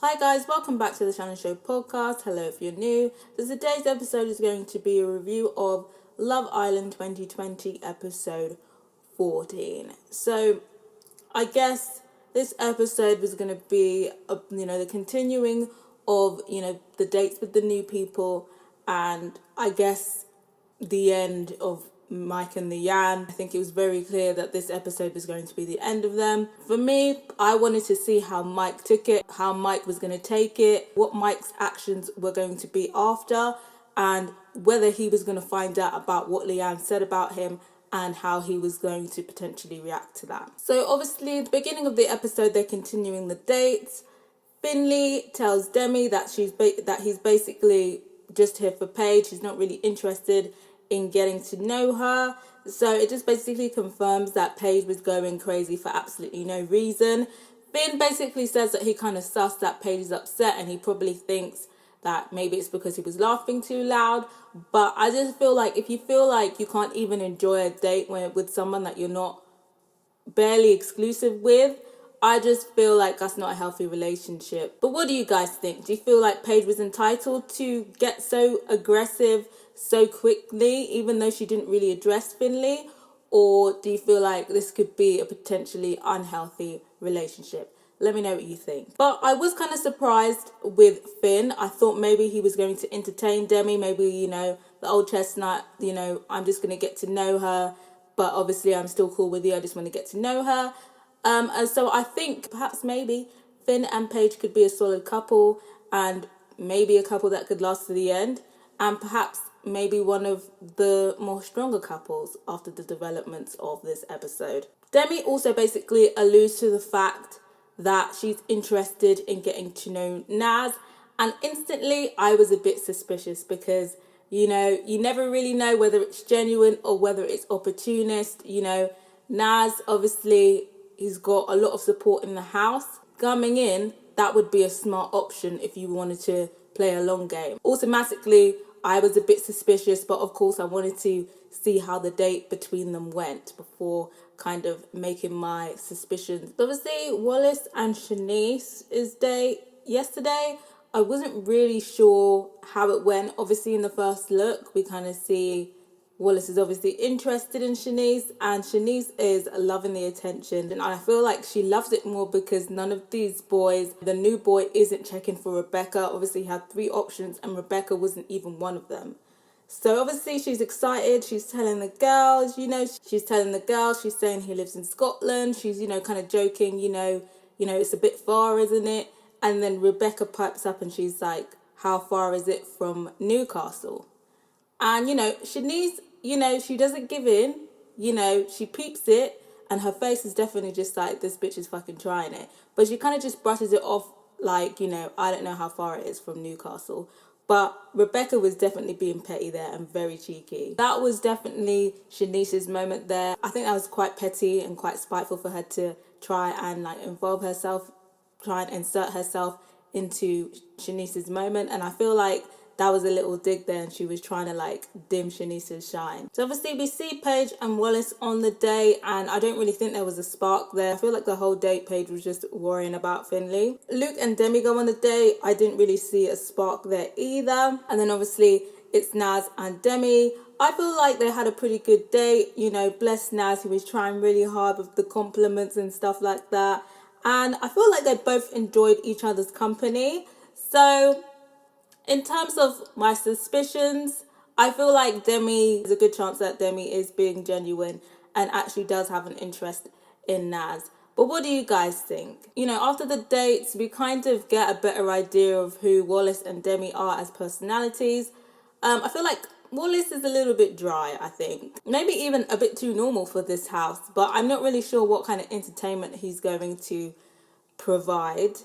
Hi guys, welcome back to the Shannon Show podcast. Hello if you're new. So today's episode is going to be a review of Love Island 2020 episode 14. So I guess this episode was going to be, the continuing of, the dates with the new people, and I guess the end of Mike and Leanne. I think it was very clear that this episode was going to be the end of them. For me, I wanted to see how Mike took it, how Mike was going to take it, what Mike's actions were going to be after, and whether he was going to find out about what Leanne said about him and how he was going to potentially react to that. So obviously, at the beginning of the episode, they're continuing the dates. Finley tells Demi that he's basically just here for Paige. He's not really interested in getting to know her. So it just basically confirms that Paige was going crazy for absolutely no reason. Finn basically says that he kind of sussed that Paige is upset and he probably thinks that maybe it's because he was laughing too loud. But I just feel like if you feel like you can't even enjoy a date with someone that you're not barely exclusive with, I just feel like that's not a healthy relationship. But what do you guys think? Do you feel like Paige was entitled to get so aggressive so quickly, even though she didn't really address Finley? Or do you feel like this could be a potentially unhealthy relationship? Let me know what you think. But I was kind of surprised with Finn. I thought maybe he was going to entertain Demi. Maybe, the old chestnut, I'm just going to get to know her. But obviously I'm still cool with you. I just want to get to know her. And so I think perhaps maybe Finn and Paige could be a solid couple, and maybe a couple that could last to the end, and perhaps maybe one of the more stronger couples after the developments of this episode. Demi also basically alludes to the fact that she's interested in getting to know Naz, and instantly I was a bit suspicious because, you never really know whether it's genuine or whether it's opportunist. Naz, obviously, he's got a lot of support in the house. Coming in, that would be a smart option if you wanted to play a long game. Automatically, I was a bit suspicious, but of course I wanted to see how the date between them went before kind of making my suspicions. Obviously, Wallace and Shanice's date yesterday, I wasn't really sure how it went. Obviously, in the first look, we kind of see Wallace is obviously interested in Shanice, and Shanice is loving the attention, and I feel like she loves it more because none of these boys, the new boy isn't checking for Rebecca. Obviously he had 3 options and Rebecca wasn't even one of them. So obviously she's excited. She's telling the girls, she's saying he lives in Scotland. She's, kind of joking, it's a bit far, isn't it? And then Rebecca pipes up and she's like, how far is it from Newcastle? And, Shanice, she doesn't give in, she peeps it, and her face is definitely just like, this bitch is fucking trying it. But she kind of just brushes it off like, I don't know how far it is from Newcastle. But Rebecca was definitely being petty there and very cheeky. That was definitely Shanice's moment there. I think that was quite petty and quite spiteful for her to try and involve herself, try and insert herself into Shanice's moment. And I feel like that was a little dig there, and she was trying to dim Shanice's shine. So obviously we see Paige and Wallace on the day, and I don't really think there was a spark there. I feel like the whole date Paige was just worrying about Finley. Luke and Demi go on the date. I didn't really see a spark there either. And then obviously it's Naz and Demi. I feel like they had a pretty good date. Bless Naz, he was trying really hard with the compliments and stuff like that. And I feel like they both enjoyed each other's company. So in terms of my suspicions, I feel like there's a good chance that Demi is being genuine and actually does have an interest in Naz. But what do you guys think? After the dates, we kind of get a better idea of who Wallace and Demi are as personalities. I feel like Wallace is a little bit dry, I think. Maybe even a bit too normal for this house, but I'm not really sure what kind of entertainment he's going to provide.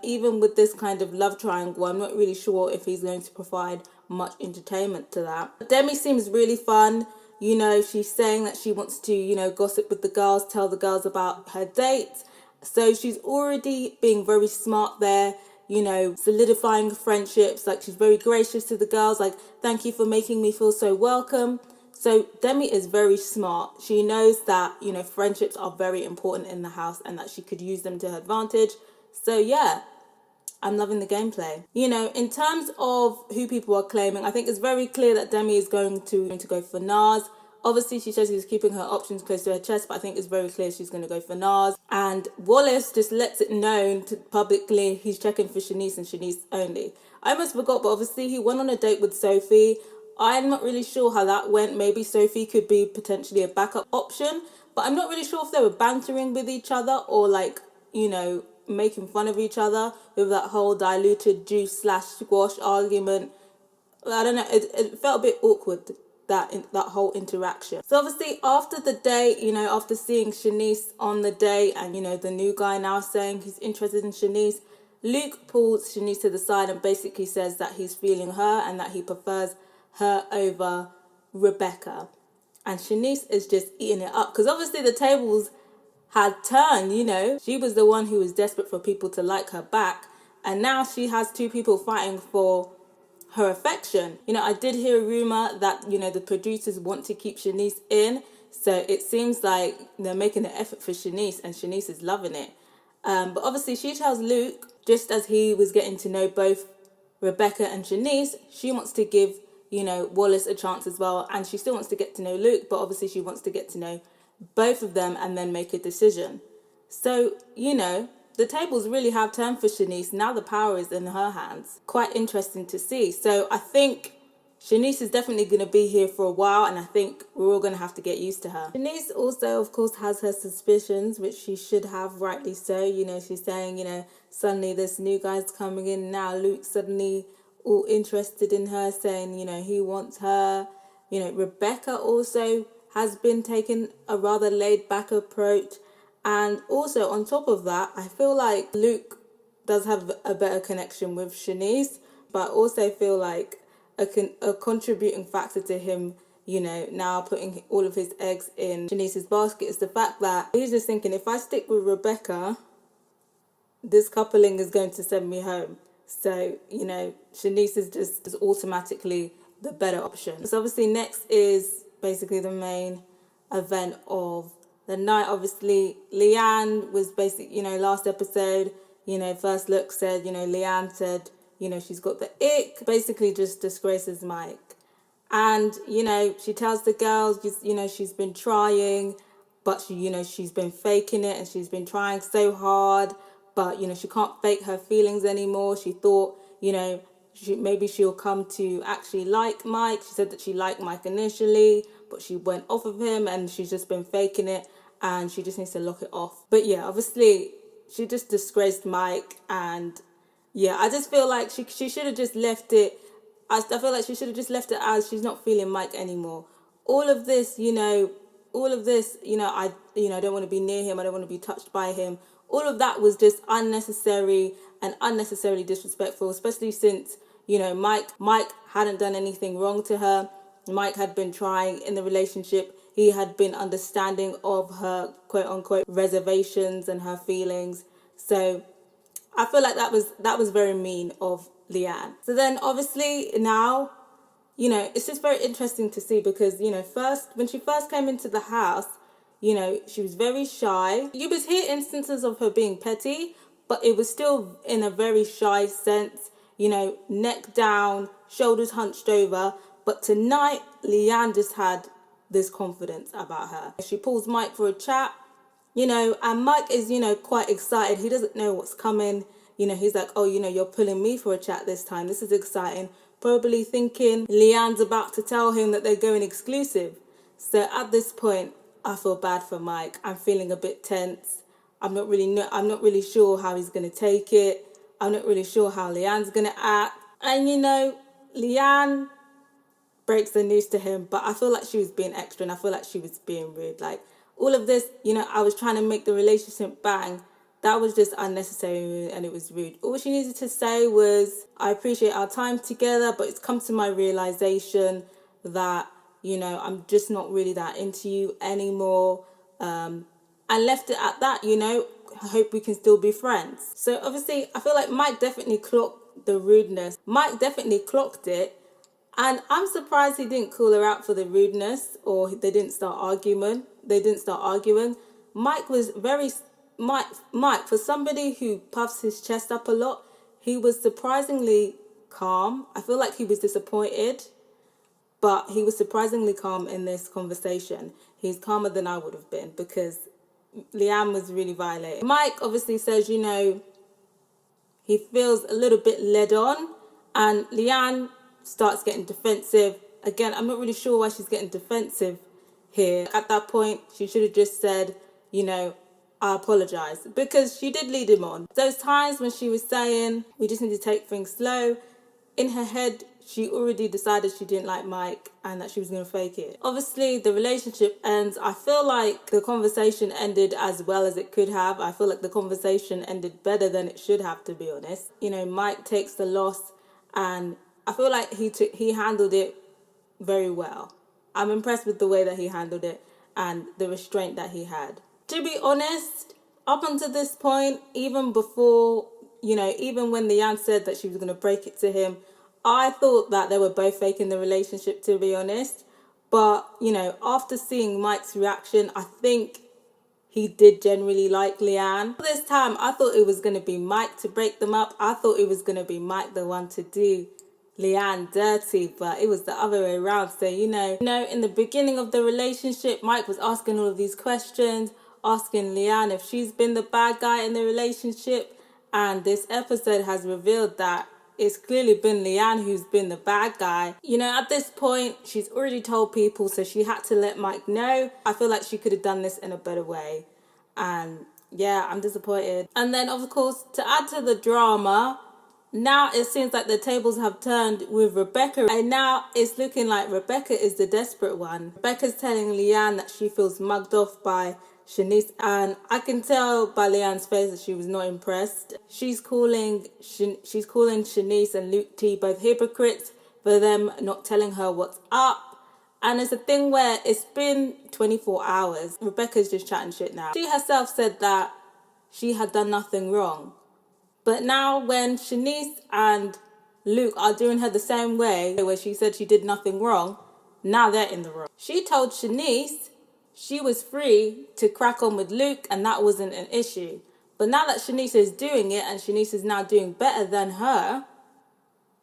Even with this kind of love triangle, I'm not really sure if he's going to provide much entertainment to that. Demi seems really fun. She's saying that she wants to, gossip with the girls, tell the girls about her dates. So she's already being very smart there, solidifying friendships. She's very gracious to the girls, thank you for making me feel so welcome. So Demi is very smart. She knows that, friendships are very important in the house and that she could use them to her advantage. So yeah, I'm loving the gameplay. You know, in terms of who people are claiming, I think it's very clear that Demi is going to go for Nars. Obviously, she says she's keeping her options close to her chest, but I think it's very clear she's going to go for Nars. And Wallace just lets it known publicly he's checking for Shanice and Shanice only. I almost forgot, but obviously he went on a date with Sophie. I'm not really sure how that went. Maybe Sophie could be potentially a backup option, but I'm not really sure if they were bantering with each other or like, you know, making fun of each other with that whole diluted juice / squash argument. I don't know. It felt a bit awkward, that whole interaction. So obviously after the date, you know, after seeing Shanice on the date and, you know, the new guy now saying he's interested in Shanice, Luke pulls Shanice to the side and basically says that he's feeling her and that he prefers her over Rebecca. And Shanice is just eating it up because obviously the tables had turned, you know. She was the one who was desperate for people to like her back, and now she has two people fighting for her affection. You know, I did hear a rumor that, you know, the producers want to keep Shanice in, so it seems like they're making an effort for Shanice and Shanice is loving it. But obviously she tells Luke, just as he was getting to know both Rebecca and Shanice, she wants to give, you know, Wallace a chance as well, and she still wants to get to know Luke, but obviously she wants to get to know both of them and then make a decision. So, you know, the tables really have turned for Shanice. Now the power is in her hands. Quite interesting to see. So I think Shanice is definitely going to be here for a while, and I think we're all going to have to get used to her. Shanice also, of course, has her suspicions, which she should have, rightly so. You know, she's saying, you know, suddenly this new guy's coming in. Now Luke's suddenly all interested in her, saying, you know, he wants her. You know, Rebecca also has been taking a rather laid-back approach. And also, on top of that, I feel like Luke does have a better connection with Shanice, but I also feel like a contributing factor to him, you know, now putting all of his eggs in Shanice's basket is the fact that he's just thinking, if I stick with Rebecca, this coupling is going to send me home. So, you know, Shanice is automatically the better option. So obviously next is basically the main event of the night. Obviously Leanne was basically, you know, last episode, you know, first look said, you know, Leanne said, you know, she's got the ick, basically just disgraces Mike. And, you know, she tells the girls, you know, she's been trying, but she, you know, she's been faking it and she's been trying so hard, but, you know, she can't fake her feelings anymore. She thought, you know, maybe she'll come to actually like Mike. She said that she liked Mike initially, but she went off of him and she's just been faking it and she just needs to lock it off. But yeah, obviously she just disgraced Mike, and yeah, I just feel like she should have just left it. I feel like she should have just left it as she's not feeling Mike anymore. All of this, you know, I don't want to be near him. I don't want to be touched by him. All of that was just unnecessary and unnecessarily disrespectful, especially since, you know, Mike hadn't done anything wrong to her. Mike had been trying in the relationship. He had been understanding of her quote unquote reservations and her feelings. So I feel like that was very mean of Leanne. So then obviously now, you know, it's just very interesting to see because, you know, when she first came into the house, you know, she was very shy. You would hear instances of her being petty, but it was still in a very shy sense, you know, neck down, shoulders hunched over. But tonight, Leanne just had this confidence about her. She pulls Mike for a chat, you know, and Mike is, you know, quite excited. He doesn't know what's coming. You know, he's like, oh, you know, you're pulling me for a chat this time. This is exciting. Probably thinking Leanne's about to tell him that they're going exclusive. So at this point, I feel bad for Mike. I'm feeling a bit tense. I'm not really sure how he's going to take it. I'm not really sure how Leanne's going to act. And, you know, Leanne breaks the news to him, but I feel like she was being extra and I feel like she was being rude. Like, all of this, you know, I was trying to make the relationship bang. That was just unnecessary and it was rude. All she needed to say was, I appreciate our time together, but it's come to my realization that, you know, I'm just not really that into you anymore. And left it at that, you know. I hope we can still be friends. So obviously, I feel like Mike definitely clocked the rudeness. Mike definitely clocked it. And I'm surprised he didn't call her out for the rudeness or they didn't start arguing. Mike, for somebody who puffs his chest up a lot, he was surprisingly calm. I feel like he was disappointed, but he was surprisingly calm in this conversation. He's calmer than I would have been because Leanne was really violated. Mike obviously says, he feels a little bit led on, and Leanne starts getting defensive. Again, I'm not really sure why she's getting defensive here. At that point, she should have just said, I apologise, because she did lead him on. Those times when she was saying, we just need to take things slow, in her head, she already decided she didn't like Mike and that she was going to fake it. Obviously, the relationship ends. I feel like the conversation ended as well as it could have. I feel like the conversation ended better than it should have, to be honest. Mike takes the loss, and I feel like he handled it very well. I'm impressed with the way that he handled it and the restraint that he had. To be honest, up until this point, even before, even when Leanne said that she was going to break it to him, I thought that they were both faking the relationship, to be honest. But, after seeing Mike's reaction, I think he did generally like Leanne. This time, I thought it was going to be Mike to break them up. I thought it was going to be Mike the one to do Leanne dirty, but it was the other way around. So, in the beginning of the relationship, Mike was asking all of these questions, asking Leanne if she's been the bad guy in the relationship. And this episode has revealed that it's clearly been Leanne who's been the bad guy. At this point, she's already told people, so she had to let Mike know. I feel like she could have done this in a better way. And yeah, I'm disappointed. And then, of course, to add to the drama, now it seems like the tables have turned with Rebecca, and now it's looking like Rebecca is the desperate one. Rebecca's telling Leanne that she feels mugged off by Shanice, and I can tell by Leanne's face that she was not impressed. She's calling Shanice and Luke T both hypocrites for them not telling her what's up. And it's a thing where it's been 24 hours. Rebecca's just chatting shit now. She herself said that she had done nothing wrong. But now when Shanice and Luke are doing her the same way, where she said she did nothing wrong, now they're in the wrong. She told Shanice she was free to crack on with Luke and that wasn't an issue. But now that Shanice is doing it and Shanice is now doing better than her,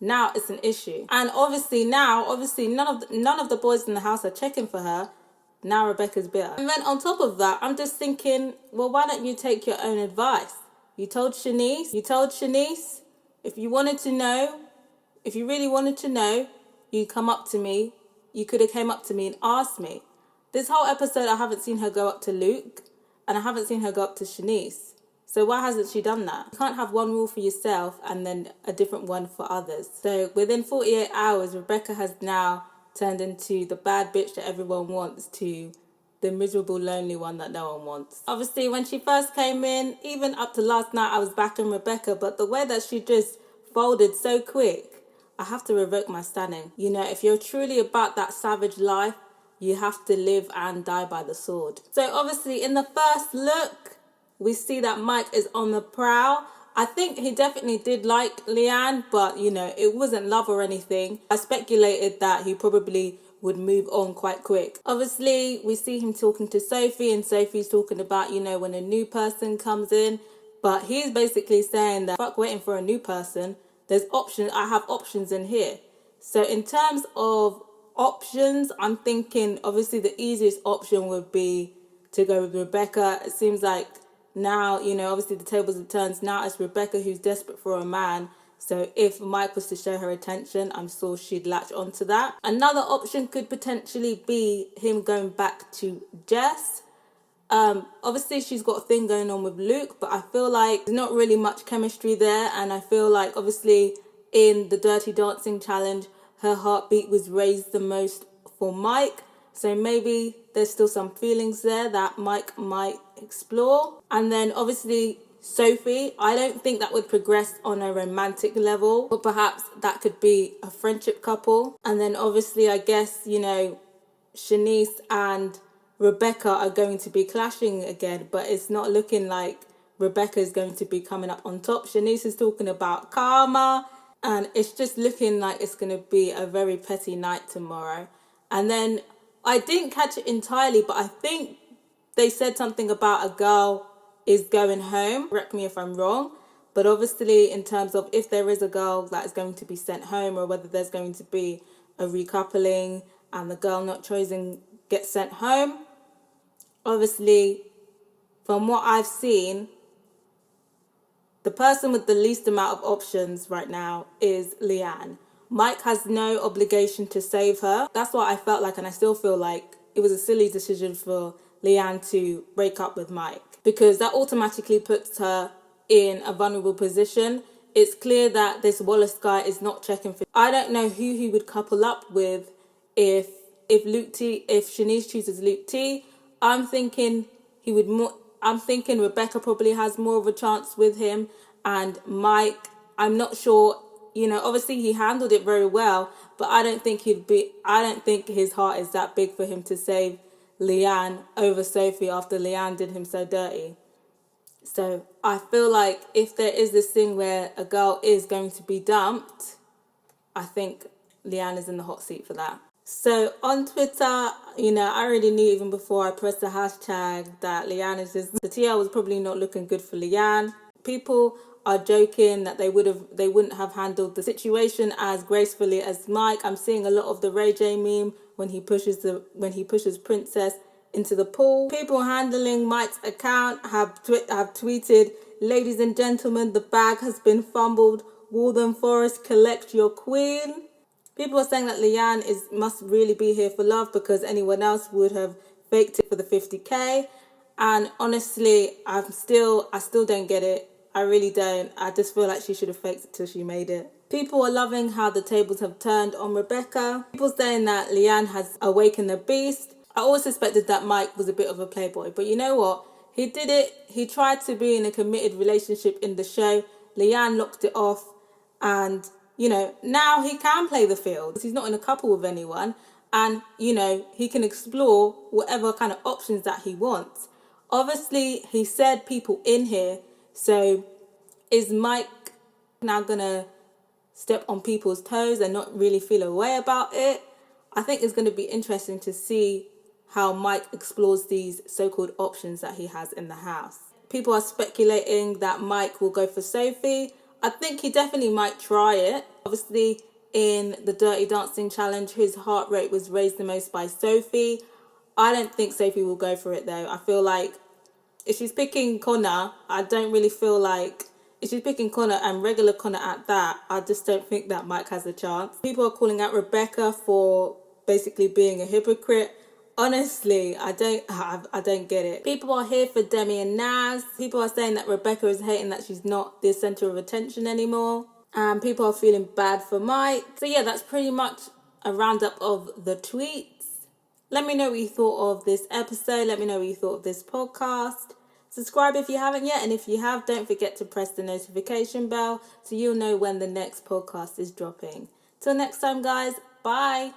now it's an issue. And obviously none of the boys in the house are checking for her. Now Rebecca's bitter. And then on top of that, I'm just thinking, well, why don't you take your own advice? You told Shanice, if you really wanted to know, you'd come up to me. You could have came up to me and asked me. This whole episode, I haven't seen her go up to Luke, and I haven't seen her go up to Shanice. So why hasn't she done that? You can't have one rule for yourself and then a different one for others. So within 48 hours, Rebecca has now turned into the bad bitch that everyone wants to the miserable, lonely one that no one wants. Obviously, when she first came in, even up to last night, I was backing Rebecca, but the way that she just folded so quick, I have to revoke my standing. If you're truly about that savage life, you have to live and die by the sword. So obviously, in the first look, we see that Mike is on the prowl. I think he definitely did like Leanne, but, it wasn't love or anything. I speculated that he probably would move on quite quick. Obviously, we see him talking to Sophie, and Sophie's talking about, when a new person comes in. But he's basically saying that, fuck waiting for a new person. There's options. I have options in here. So in terms of options, I'm thinking, obviously, the easiest option would be to go with Rebecca. It seems like now, obviously the tables have turned. Now it's Rebecca who's desperate for a man. So if Mike was to show her attention, I'm sure she'd latch onto that. Another option could potentially be him going back to Jess. Obviously she's got a thing going on with Luke, but I feel like there's not really much chemistry there. And I feel like obviously in the Dirty Dancing challenge, her heartbeat was raised the most for Mike. So maybe there's still some feelings there that Mike might explore. And then obviously Sophie, I don't think that would progress on a romantic level, but perhaps that could be a friendship couple. And then obviously, I guess, Shanice and Rebecca are going to be clashing again, but it's not looking like Rebecca is going to be coming up on top. Shanice is talking about karma, and it's just looking like it's going to be a very petty night tomorrow. And then I didn't catch it entirely, but I think they said something about a girl is going home. Correct me if I'm wrong. But obviously, in terms of if there is a girl that is going to be sent home, or whether there's going to be a recoupling and the girl not chosen gets sent home, obviously, from what I've seen, the person with the least amount of options right now is Leanne. Mike has no obligation to save her. That's what I felt like, and I still feel like it was a silly decision for Leanne to break up with Mike, because that automatically puts her in a vulnerable position. It's clear that this Wallace guy is not checking for... I don't know who he would couple up with if Shanice chooses Luke T. I'm thinking he would more... I'm thinking Rebecca probably has more of a chance with him, and Mike, I'm not sure. Obviously he handled it very well, but I don't think his heart is that big for him to save Leanne over Sophie after Leanne did him so dirty. So I feel like if there is this thing where a girl is going to be dumped, I think Leanne is in the hot seat for that. So on Twitter, I already knew even before I pressed the hashtag that Leanne is just... The TL was probably not looking good for Leanne. People are joking that they wouldn't have handled the situation as gracefully as Mike. I'm seeing a lot of the Ray J meme when he pushes Princess into the pool. People handling Mike's account have tweeted, "Ladies and gentlemen, the bag has been fumbled. Waltham Forest, collect your queen." People are saying that Leanne must really be here for love, because anyone else would have faked it for the 50k. And honestly, I still don't get it. I really don't. I just feel like she should have faked it till she made it. People are loving how the tables have turned on Rebecca. People saying that Leanne has awakened the beast. I always suspected that Mike was a bit of a playboy, but you know what? He did it. He tried to be in a committed relationship in the show. Leanne locked it off, and now he can play the field. He's not in a couple with anyone, and he can explore whatever kind of options that he wants. Obviously, he said people in here. So is Mike now gonna step on people's toes and not really feel a way about it? I think it's going to be interesting to see how Mike explores these so-called options that he has in the house. People are speculating that Mike will go for Sophie. I think he definitely might try it. Obviously, in the Dirty Dancing Challenge, his heart rate was raised the most by Sophie. I don't think Sophie will go for it, though. I feel like if she's picking Connor, I don't really feel like... If she's picking Connor, and regular Connor at that, I just don't think that Mike has a chance. People are calling out Rebecca for basically being a hypocrite. Honestly, I don't get it. People are here for Demi and Naz. People are saying that Rebecca is hating that she's not the centre of attention anymore. And people are feeling bad for Mike. So yeah, that's pretty much a roundup of the tweets. Let me know what you thought of this episode. Let me know what you thought of this podcast. Subscribe if you haven't yet. And if you have, don't forget to press the notification bell so you'll know when the next podcast is dropping. Till next time, guys. Bye.